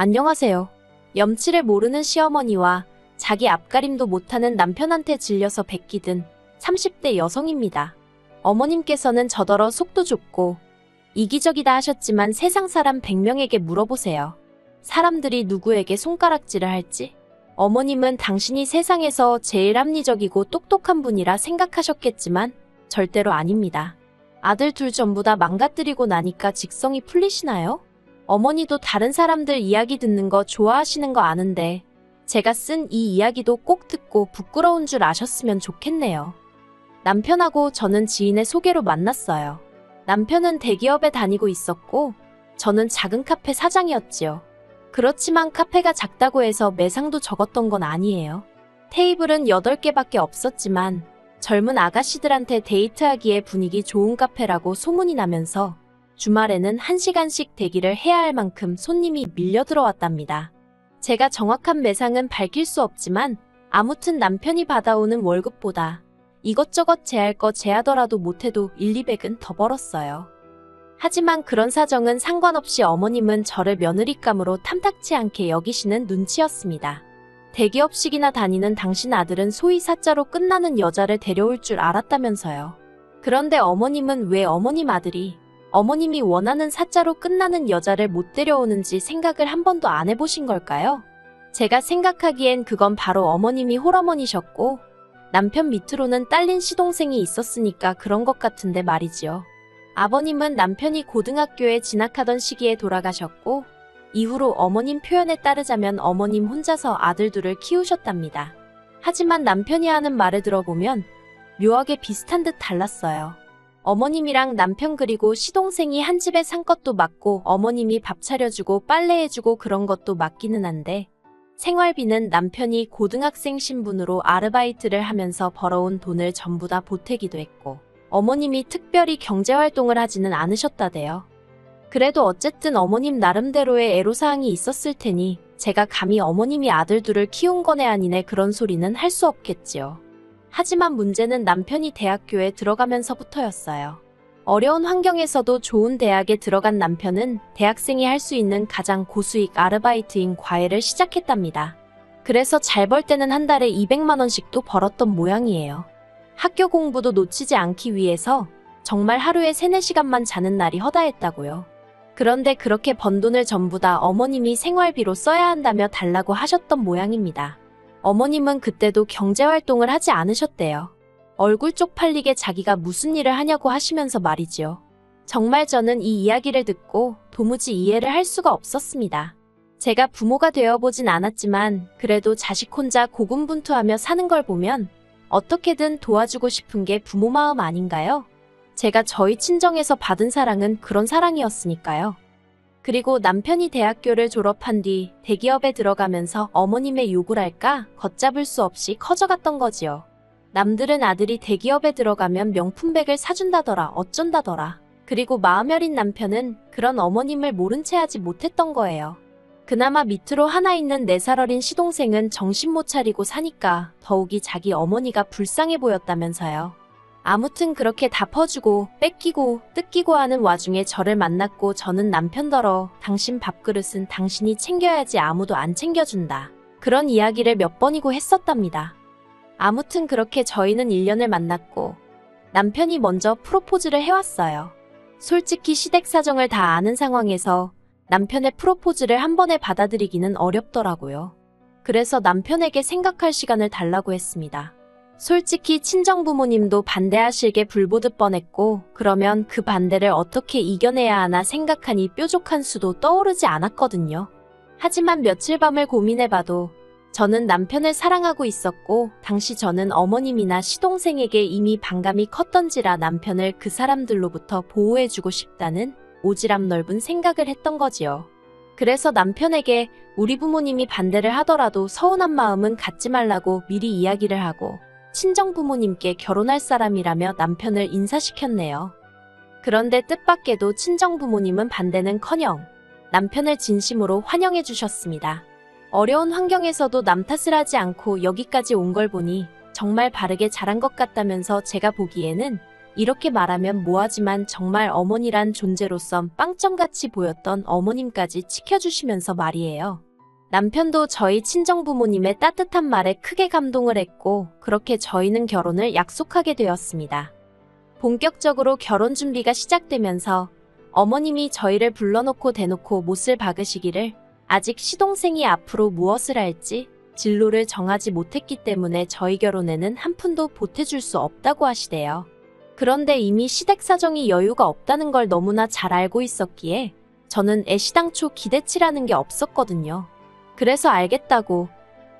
안녕하세요. 염치를 모르는 시어머니와 자기 앞가림도 못하는 남편한테 질려서 베끼든 30대 여성입니다. 어머님께서는 저더러 속도 좁고 이기적이다 하셨지만 세상 사람 100명에게 물어보세요. 사람들이 누구에게 손가락질을 할지. 어머님은 당신이 세상에서 제일 합리적이고 똑똑한 분이라 생각하셨겠지만 절대로 아닙니다. 아들 둘 전부 다 망가뜨리고 나니까 직성이 풀리시나요? 어머니도 다른 사람들 이야기 듣는 거 좋아하시는 거 아는데 제가 쓴 이 이야기도 꼭 듣고 부끄러운 줄 아셨으면 좋겠네요. 남편하고 저는 지인의 소개로 만났어요. 남편은 대기업에 다니고 있었고 저는 작은 카페 사장이었지요. 그렇지만 카페가 작다고 해서 매상도 적었던 건 아니에요. 테이블은 8개밖에 없었지만 젊은 아가씨들한테 데이트하기에 분위기 좋은 카페라고 소문이 나면서 주말에는 1시간씩 대기를 해야 할 만큼 손님이 밀려 들어왔답니다. 제가 정확한 매상은 밝힐 수 없지만 아무튼 남편이 받아오는 월급보다 이것저것 제할 거 제하더라도 못해도 1,200은 더 벌었어요. 하지만 그런 사정은 상관없이 어머님은 저를 며느리감으로 탐탁치 않게 여기시는 눈치였습니다. 대기업식이나 다니는 당신 아들은 소위 사자로 끝나는 여자를 데려올 줄 알았다면서요. 그런데 어머님은 왜 어머님 아들이 어머님이 원하는 사자로 끝나는 여자를 못 데려오는지 생각을 한 번도 안 해보신 걸까요? 제가 생각하기엔 그건 바로 어머님이 홀어머니셨고 남편 밑으로는 딸린 시동생이 있었으니까 그런 것 같은데 말이지요. 아버님은 남편이 고등학교에 진학하던 시기에 돌아가셨고 이후로 어머님 표현에 따르자면 어머님 혼자서 아들 둘을 키우셨답니다. 하지만 남편이 하는 말을 들어보면 묘하게 비슷한 듯 달랐어요. 어머님이랑 남편 그리고 시동생이 한 집에 산 것도 맞고 어머님이 밥 차려주고 빨래해주고 그런 것도 맞기는 한데 생활비는 남편이 고등학생 신분으로 아르바이트를 하면서 벌어온 돈을 전부 다 보태기도 했고 어머님이 특별히 경제활동을 하지는 않으셨다대요. 그래도 어쨌든 어머님 나름대로의 애로사항이 있었을 테니 제가 감히 어머님이 아들 둘을 키운 거네 아니네 그런 소리는 할 수 없겠지요. 하지만 문제는 남편이 대학교에 들어가면서부터였어요. 어려운 환경에서도 좋은 대학에 들어간 남편은 대학생이 할 수 있는 가장 고수익 아르바이트인 과외를 시작했답니다. 그래서 잘 벌 때는 한 달에 200만 원씩도 벌었던 모양이에요. 학교 공부도 놓치지 않기 위해서 정말 하루에 3, 4시간만 자는 날이 허다했다고요. 그런데 그렇게 번 돈을 전부 다 어머님이 생활비로 써야 한다며 달라고 하셨던 모양입니다. 어머님은 그때도 경제활동을 하지 않으셨대요. 얼굴 쪽팔리게 자기가 무슨 일을 하냐고 하시면서 말이지요. 정말 저는 이 이야기를 듣고 도무지 이해를 할 수가 없었습니다. 제가 부모가 되어보진 않았지만 그래도 자식 혼자 고군분투하며 사는 걸 보면 어떻게든 도와주고 싶은 게 부모 마음 아닌가요? 제가 저희 친정에서 받은 사랑은 그런 사랑이었으니까요. 그리고 남편이 대학교를 졸업한 뒤 대기업에 들어가면서 어머님의 욕을 할까 걷잡을 수 없이 커져갔던 거지요. 남들은 아들이 대기업에 들어가면 명품백을 사준다더라 어쩐다더라. 그리고 마음 여린 남편은 그런 어머님을 모른 채 하지 못했던 거예요. 그나마 밑으로 하나 있는 4살 어린 시동생은 정신 못 차리고 사니까 더욱이 자기 어머니가 불쌍해 보였다면서요. 아무튼 그렇게 다 퍼주고 뺏기고 뜯기고 하는 와중에 저를 만났고 저는 남편더러 당신 밥그릇은 당신이 챙겨야지 아무도 안 챙겨준다. 그런 이야기를 몇 번이고 했었답니다. 아무튼 그렇게 저희는 1년을 만났고 남편이 먼저 프로포즈를 해왔어요. 솔직히 시댁 사정을 다 아는 상황에서 남편의 프로포즈를 한 번에 받아들이기는 어렵더라고요. 그래서 남편에게 생각할 시간을 달라고 했습니다. 솔직히 친정부모님도 반대하실 게 불보듯 뻔했고 그러면 그 반대를 어떻게 이겨내야 하나 생각하니 뾰족한 수도 떠오르지 않았거든요. 하지만 며칠 밤을 고민해봐도 저는 남편을 사랑하고 있었고 당시 저는 어머님이나 시동생에게 이미 반감이 컸던지라 남편을 그 사람들로부터 보호해주고 싶다는 오지랖 넓은 생각을 했던 거지요. 그래서 남편에게 우리 부모님이 반대를 하더라도 서운한 마음은 갖지 말라고 미리 이야기를 하고 친정부모님께 결혼할 사람이라며 남편을 인사시켰네요. 그런데 뜻밖에도 친정부모님은 반대는커녕 남편을 진심으로 환영해 주셨습니다. 어려운 환경에서도 남 탓을 하지 않고 여기까지 온 걸 보니 정말 바르게 자란 것 같다면서 제가 보기에는 이렇게 말하면 뭐하지만 정말 어머니란 존재로선 빵점같이 보였던 어머님까지 지켜주시면서 말이에요. 남편도 저희 친정부모님의 따뜻한 말에 크게 감동을 했고 그렇게 저희는 결혼을 약속하게 되었습니다. 본격적으로 결혼 준비가 시작되면서 어머님이 저희를 불러놓고 대놓고 못을 박으시기를 아직 시동생이 앞으로 무엇을 할지 진로를 정하지 못했기 때문에 저희 결혼에는 한 푼도 보태줄 수 없다고 하시대요. 그런데 이미 시댁 사정이 여유가 없다는 걸 너무나 잘 알고 있었기에 저는 애시당초 기대치라는 게 없었거든요. 그래서 알겠다고,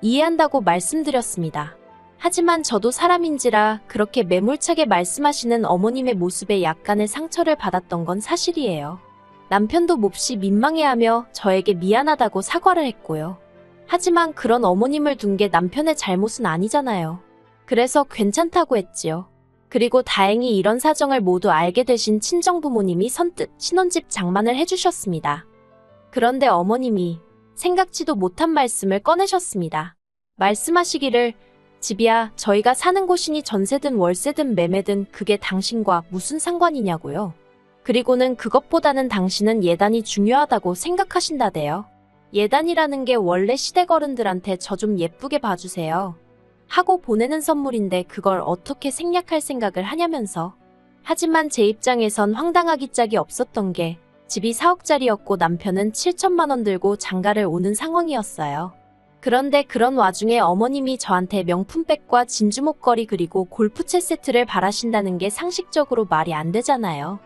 이해한다고 말씀드렸습니다. 하지만 저도 사람인지라 그렇게 매몰차게 말씀하시는 어머님의 모습에 약간의 상처를 받았던 건 사실이에요. 남편도 몹시 민망해하며 저에게 미안하다고 사과를 했고요. 하지만 그런 어머님을 둔 게 남편의 잘못은 아니잖아요. 그래서 괜찮다고 했지요. 그리고 다행히 이런 사정을 모두 알게 되신 친정부모님이 선뜻 신혼집 장만을 해주셨습니다. 그런데 어머님이 생각지도 못한 말씀을 꺼내셨습니다. 말씀하시기를 집이야 저희가 사는 곳이니 전세든 월세든 매매든 그게 당신과 무슨 상관이냐고요. 그리고는 그것보다는 당신은 예단이 중요하다고 생각하신다대요. 예단이라는 게 원래 시댁 어른들한테 저 좀 예쁘게 봐주세요 하고 보내는 선물인데 그걸 어떻게 생략할 생각을 하냐면서. 하지만 제 입장에선 황당하기 짝이 없었던 게 집이 4억짜리였고 남편은 7천만 원 들고 장가를 오는 상황이었어요. 그런데 그런 와중에 어머님이 저한테 명품백과 진주 목걸이 그리고 골프채 세트를 바라신다는 게 상식적으로 말이 안 되잖아요.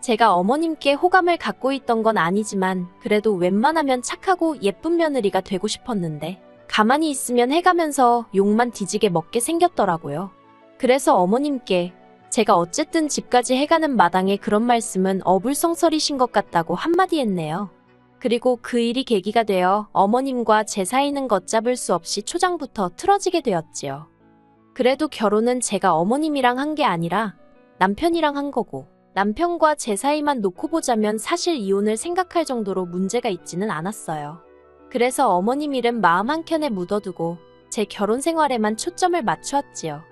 제가 어머님께 호감을 갖고 있던 건 아니지만 그래도 웬만하면 착하고 예쁜 며느리가 되고 싶었는데 가만히 있으면 해가면서 욕만 뒤지게 먹게 생겼더라고요. 그래서 어머님께 제가 어쨌든 집까지 해가는 마당에 그런 말씀은 어불성설이신 것 같다고 한마디 했네요. 그리고 그 일이 계기가 되어 어머님과 제 사이는 걷잡을 수 없이 초장부터 틀어지게 되었지요. 그래도 결혼은 제가 어머님이랑 한 게 아니라 남편이랑 한 거고 남편과 제 사이만 놓고 보자면 사실 이혼을 생각할 정도로 문제가 있지는 않았어요. 그래서 어머님 일은 마음 한켠에 묻어두고 제 결혼 생활에만 초점을 맞추었지요.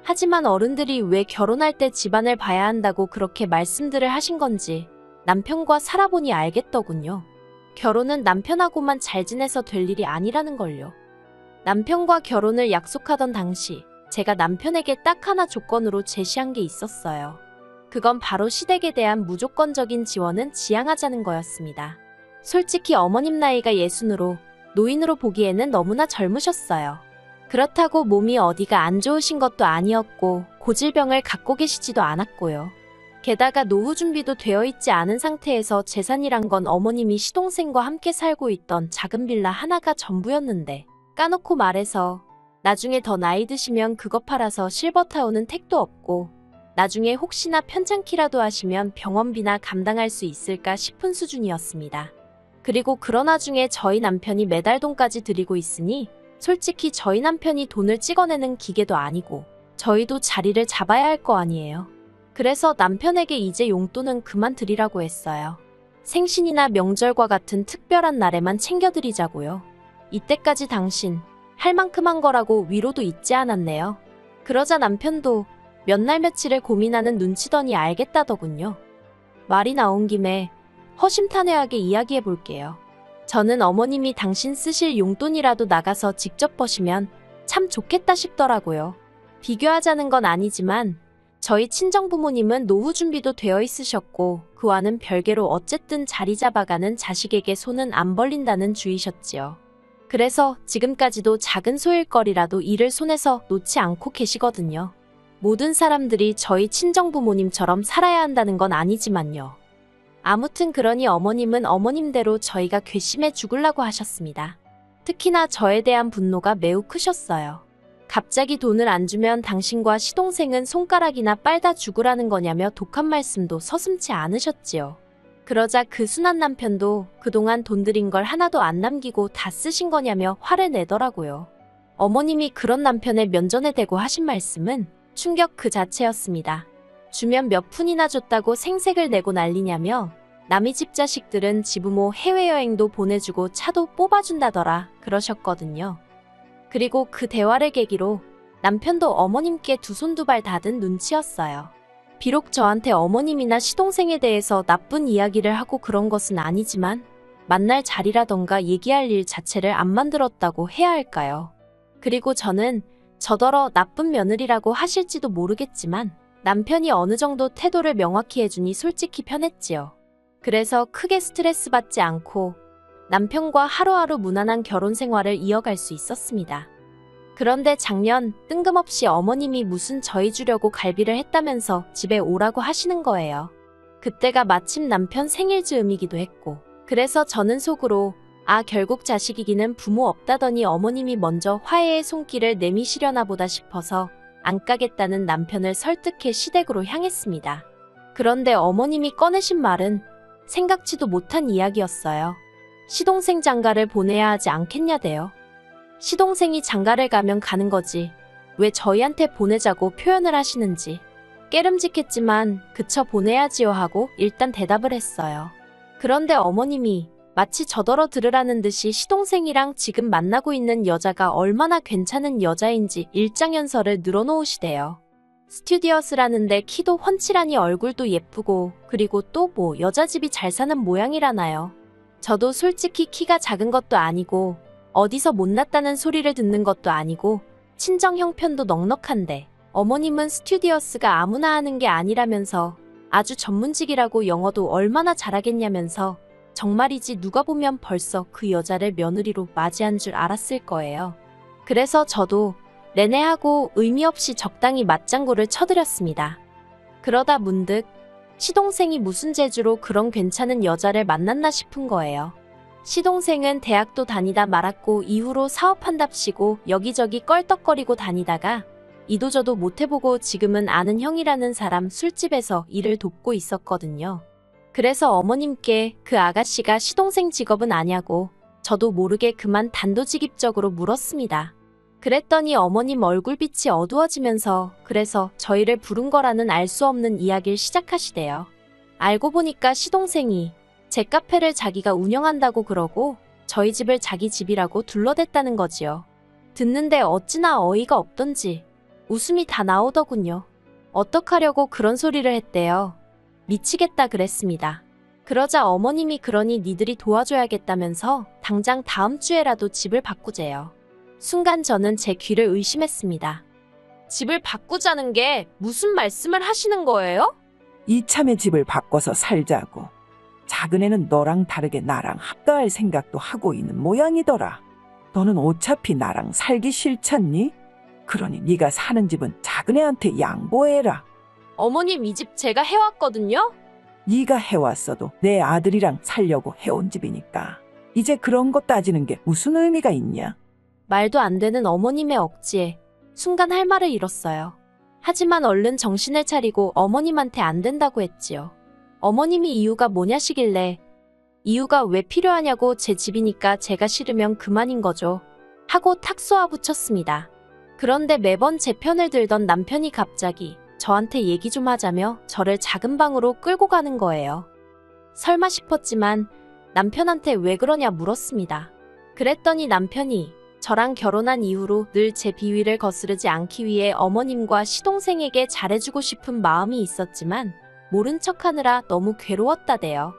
하지만 어른들이 왜 결혼할 때 집안을 봐야 한다고 그렇게 말씀들을 하신 건지 남편과 살아보니 알겠더군요. 결혼은 남편하고만 잘 지내서 될 일이 아니라는 걸요. 남편과 결혼을 약속하던 당시 제가 남편에게 딱 하나 조건으로 제시한 게 있었어요. 그건 바로 시댁에 대한 무조건적인 지원은 지양하자는 거였습니다. 솔직히 어머님 나이가 60으로 노인으로 보기에는 너무나 젊으셨어요. 그렇다고 몸이 어디가 안 좋으신 것도 아니었고 고질병을 갖고 계시지도 않았고요. 게다가 노후 준비도 되어 있지 않은 상태에서 재산이란 건 어머님이 시동생과 함께 살고 있던 작은 빌라 하나가 전부였는데 까놓고 말해서 나중에 더 나이 드시면 그거 팔아서 실버 타오는 택도 없고 나중에 혹시나 편찮기라도 하시면 병원비나 감당할 수 있을까 싶은 수준이었습니다. 그리고 그런 와중에 저희 남편이 매달 돈까지 드리고 있으니 솔직히 저희 남편이 돈을 찍어내는 기계도 아니고 저희도 자리를 잡아야 할 거 아니에요. 그래서 남편에게 이제 용돈은 그만 드리라고 했어요. 생신이나 명절과 같은 특별한 날에만 챙겨드리자고요. 이때까지 당신 할 만큼 한 거라고 위로도 잊지 않았네요. 그러자 남편도 몇 날 며칠을 고민하는 눈치더니 알겠다더군요. 말이 나온 김에 허심탄회하게 이야기해 볼게요. 저는 어머님이 당신 쓰실 용돈이라도 나가서 직접 버시면 참 좋겠다 싶더라고요. 비교하자는 건 아니지만 저희 친정부모님은 노후 준비도 되어 있으셨고 그와는 별개로 어쨌든 자리 잡아가는 자식에게 손은 안 벌린다는 주의셨지요. 그래서 지금까지도 작은 소일거리라도 일을 손에서 놓지 않고 계시거든요. 모든 사람들이 저희 친정부모님처럼 살아야 한다는 건 아니지만요. 아무튼 그러니 어머님은 어머님대로 저희가 괘씸해 죽으려고 하셨습니다. 특히나 저에 대한 분노가 매우 크셨어요. 갑자기 돈을 안 주면 당신과 시동생은 손가락이나 빨다 죽으라는 거냐며 독한 말씀도 서슴지 않으셨지요. 그러자 그 순한 남편도 그동안 돈 들인 걸 하나도 안 남기고 다 쓰신 거냐며 화를 내더라고요. 어머님이 그런 남편의 면전에 대고 하신 말씀은 충격 그 자체였습니다. 주면 몇 푼이나 줬다고 생색을 내고 난리냐며 남의 집 자식들은 지부모 해외여행도 보내주고 차도 뽑아준다더라 그러셨거든요. 그리고 그 대화를 계기로 남편도 어머님께 두 손 두 발 닫은 눈치였어요. 비록 저한테 어머님이나 시동생에 대해서 나쁜 이야기를 하고 그런 것은 아니지만 만날 자리라던가 얘기할 일 자체를 안 만들었다고 해야 할까요? 그리고 저는 저더러 나쁜 며느리라고 하실지도 모르겠지만 남편이 어느 정도 태도를 명확히 해주니 솔직히 편했지요. 그래서 크게 스트레스 받지 않고 남편과 하루하루 무난한 결혼 생활을 이어갈 수 있었습니다. 그런데 작년 뜬금없이 어머님이 무슨 저희 주려고 갈비를 했다면서 집에 오라고 하시는 거예요. 그때가 마침 남편 생일 즈음이기도 했고 그래서 저는 속으로 결국 자식이기는 부모 없다더니 어머님이 먼저 화해의 손길을 내미시려나 보다 싶어서 안 까겠다는 남편을 설득해 시댁으로 향했습니다. 그런데 어머님이 꺼내신 말은 생각지도 못한 이야기였어요. 시동생 장가를 보내야 하지 않겠냐대요. 시동생이 장가를 가면 가는 거지 왜 저희한테 보내자고 표현을 하시는지. 깨름직했지만 그쳐 보내야지요 하고 일단 대답을 했어요. 그런데 어머님이 마치 저더러 들으라는 듯이 시동생이랑 지금 만나고 있는 여자가 얼마나 괜찮은 여자인지 일장연설을 늘어놓으시대요. 스튜디어스라는데 키도 훤칠하니 얼굴도 예쁘고 그리고 또 뭐 여자집이 잘 사는 모양이라나요. 저도 솔직히 키가 작은 것도 아니고 어디서 못났다는 소리를 듣는 것도 아니고 친정 형편도 넉넉한데 어머님은 스튜디어스가 아무나 하는 게 아니라면서 아주 전문직이라고 영어도 얼마나 잘하겠냐면서 정말이지 누가 보면 벌써 그 여자를 며느리로 맞이한 줄 알았을 거예요. 그래서 저도 내내 하고 의미 없이 적당히 맞장구를 쳐드렸습니다. 그러다 문득 시동생이 무슨 재주로 그런 괜찮은 여자를 만났나 싶은 거예요. 시동생은 대학도 다니다 말았고 이후로 사업한답시고 여기저기 껄떡거리고 다니다가 이도저도 못해보고 지금은 아는 형이라는 사람 술집에서 일을 돕고 있었거든요. 그래서 어머님께 그 아가씨가 시동생 직업은 아냐고 저도 모르게 그만 단도직입적으로 물었습니다. 그랬더니 어머님 얼굴빛이 어두워지면서 그래서 저희를 부른 거라는 알 수 없는 이야기를 시작하시대요. 알고 보니까 시동생이 제 카페를 자기가 운영한다고 그러고 저희 집을 자기 집이라고 둘러댔다는 거지요. 듣는데 어찌나 어이가 없던지 웃음이 다 나오더군요. 어떡하려고 그런 소리를 했대요. 미치겠다 그랬습니다. 그러자 어머님이 그러니 니들이 도와줘야겠다면서 당장 다음 주에라도 집을 바꾸재요. 순간 저는 제 귀를 의심했습니다. 집을 바꾸자는 게 무슨 말씀을 하시는 거예요? 이참에 집을 바꿔서 살자고. 작은애는 너랑 다르게 나랑 합가할 생각도 하고 있는 모양이더라. 너는 어차피 나랑 살기 싫잖니? 그러니 네가 사는 집은 작은애한테 양보해라. 어머님 이 집 제가 해왔거든요? 네가 해왔어도 내 아들이랑 살려고 해온 집이니까 이제 그런 거 따지는 게 무슨 의미가 있냐? 말도 안 되는 어머님의 억지에 순간 할 말을 잃었어요. 하지만 얼른 정신을 차리고 어머님한테 안 된다고 했지요. 어머님이 이유가 뭐냐시길래 이유가 왜 필요하냐고 제 집이니까 제가 싫으면 그만인 거죠. 하고 탁 쏘아붙였습니다. 그런데 매번 제 편을 들던 남편이 갑자기 저한테 얘기 좀 하자며 저를 작은 방으로 끌고 가는 거예요. 설마 싶었지만 남편한테 왜 그러냐 물었습니다. 그랬더니 남편이 저랑 결혼한 이후로 늘 제 비위를 거스르지 않기 위해 어머님과 시동생에게 잘해주고 싶은 마음이 있었지만 모른 척하느라 너무 괴로웠다대요.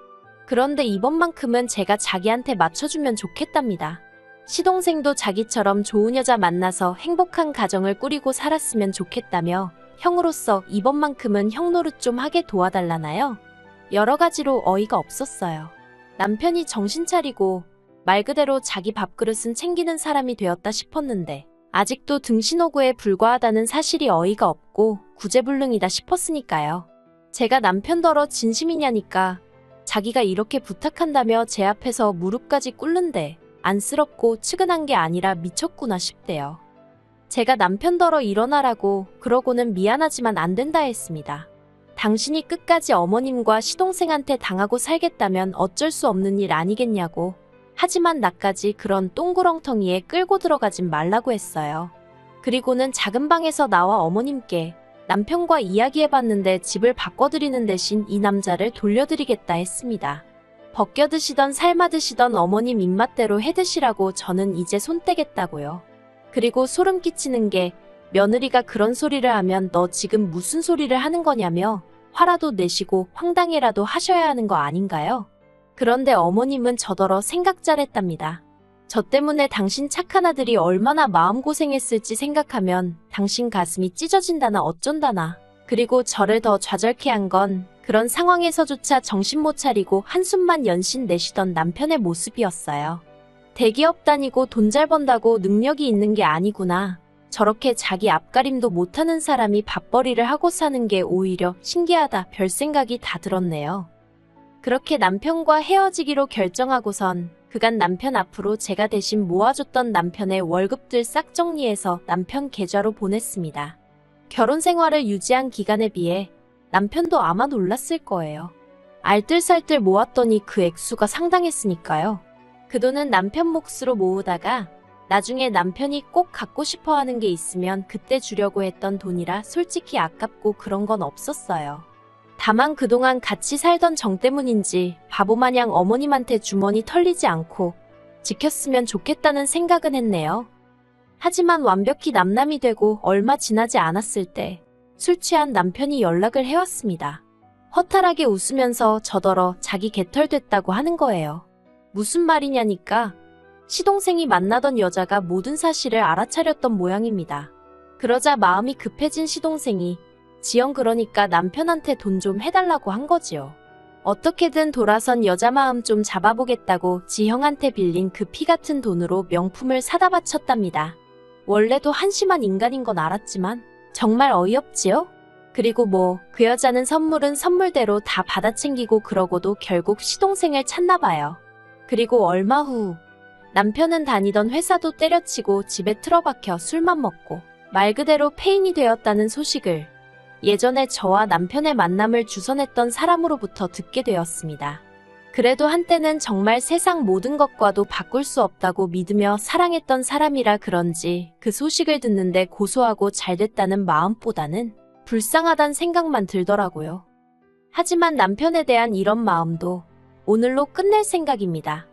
그런데 이번만큼은 제가 자기한테 맞춰주면 좋겠답니다. 시동생도 자기처럼 좋은 여자 만나서 행복한 가정을 꾸리고 살았으면 좋겠다며 형으로서 이번만큼은 형 노릇 좀 하게 도와달라나요? 여러 가지로 어이가 없었어요. 남편이 정신 차리고 말 그대로 자기 밥그릇은 챙기는 사람이 되었다 싶었는데 아직도 등신호구에 불과하다는 사실이 어이가 없고 구제불능이다 싶었으니까요. 제가 남편더러 진심이냐니까 자기가 이렇게 부탁한다며 제 앞에서 무릎까지 꿇는데 안쓰럽고 측은한 게 아니라 미쳤구나 싶대요. 제가 남편더러 일어나라고 그러고는 미안하지만 안 된다 했습니다. 당신이 끝까지 어머님과 시동생한테 당하고 살겠다면 어쩔 수 없는 일 아니겠냐고. 하지만 나까지 그런 똥구렁텅이에 끌고 들어가진 말라고 했어요. 그리고는 작은 방에서 나와 어머님께 남편과 이야기해봤는데 집을 바꿔드리는 대신 이 남자를 돌려드리겠다 했습니다. 벗겨드시던 삶아드시던 어머님 입맛대로 해드시라고 저는 이제 손 떼겠다고요. 그리고 소름 끼치는 게 며느리가 그런 소리를 하면 너 지금 무슨 소리를 하는 거냐며 화라도 내시고 황당해라도 하셔야 하는 거 아닌가요? 그런데 어머님은 저더러 생각 잘했답니다. 저 때문에 당신 착한 아들이 얼마나 마음고생했을지 생각하면 당신 가슴이 찢어진다나 어쩐다나. 그리고 저를 더 좌절케 한 건 그런 상황에서조차 정신 못 차리고 한숨만 연신 내쉬던 남편의 모습이었어요. 대기업 다니고 돈 잘 번다고 능력이 있는 게 아니구나. 저렇게 자기 앞가림도 못하는 사람이 밥벌이를 하고 사는 게 오히려 신기하다 별 생각이 다 들었네요. 그렇게 남편과 헤어지기로 결정하고선 그간 남편 앞으로 제가 대신 모아줬던 남편의 월급들 싹 정리해서 남편 계좌로 보냈습니다. 결혼 생활을 유지한 기간에 비해 남편도 아마 놀랐을 거예요. 알뜰살뜰 모았더니 그 액수가 상당했으니까요. 그 돈은 남편 몫으로 모으다가 나중에 남편이 꼭 갖고 싶어 하는 게 있으면 그때 주려고 했던 돈이라 솔직히 아깝고 그런 건 없었어요. 다만 그동안 같이 살던 정 때문인지 바보마냥 어머님한테 주머니 털리지 않고 지켰으면 좋겠다는 생각은 했네요. 하지만 완벽히 남남이 되고 얼마 지나지 않았을 때 술 취한 남편이 연락을 해왔습니다. 허탈하게 웃으면서 저더러 자기 개털됐다고 하는 거예요. 무슨 말이냐니까 시동생이 만나던 여자가 모든 사실을 알아차렸던 모양입니다. 그러자 마음이 급해진 시동생이 지영 그러니까 남편한테 돈 좀 해달라고 한 거지요. 어떻게든 돌아선 여자 마음 좀 잡아보겠다고 지형한테 빌린 그 피 같은 돈으로 명품을 사다 바쳤답니다. 원래도 한심한 인간인 건 알았지만 정말 어이없지요? 그리고 그 여자는 선물은 선물대로 다 받아 챙기고 그러고도 결국 시동생을 찾나 봐요. 그리고 얼마 후 남편은 다니던 회사도 때려치고 집에 틀어박혀 술만 먹고 말 그대로 폐인이 되었다는 소식을 예전에 저와 남편의 만남을 주선했던 사람으로부터 듣게 되었습니다. 그래도 한때는 정말 세상 모든 것과도 바꿀 수 없다고 믿으며 사랑했던 사람이라 그런지 그 소식을 듣는데 고소하고 잘됐다는 마음보다는 불쌍하단 생각만 들더라고요. 하지만 남편에 대한 이런 마음도 오늘로 끝낼 생각입니다.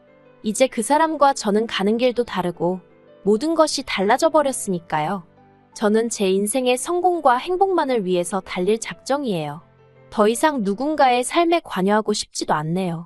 이제 그 사람과 저는 가는 길도 다르고 모든 것이 달라져 버렸으니까요. 저는 제 인생의 성공과 행복만을 위해서 달릴 작정이에요. 더 이상 누군가의 삶에 관여하고 싶지도 않네요.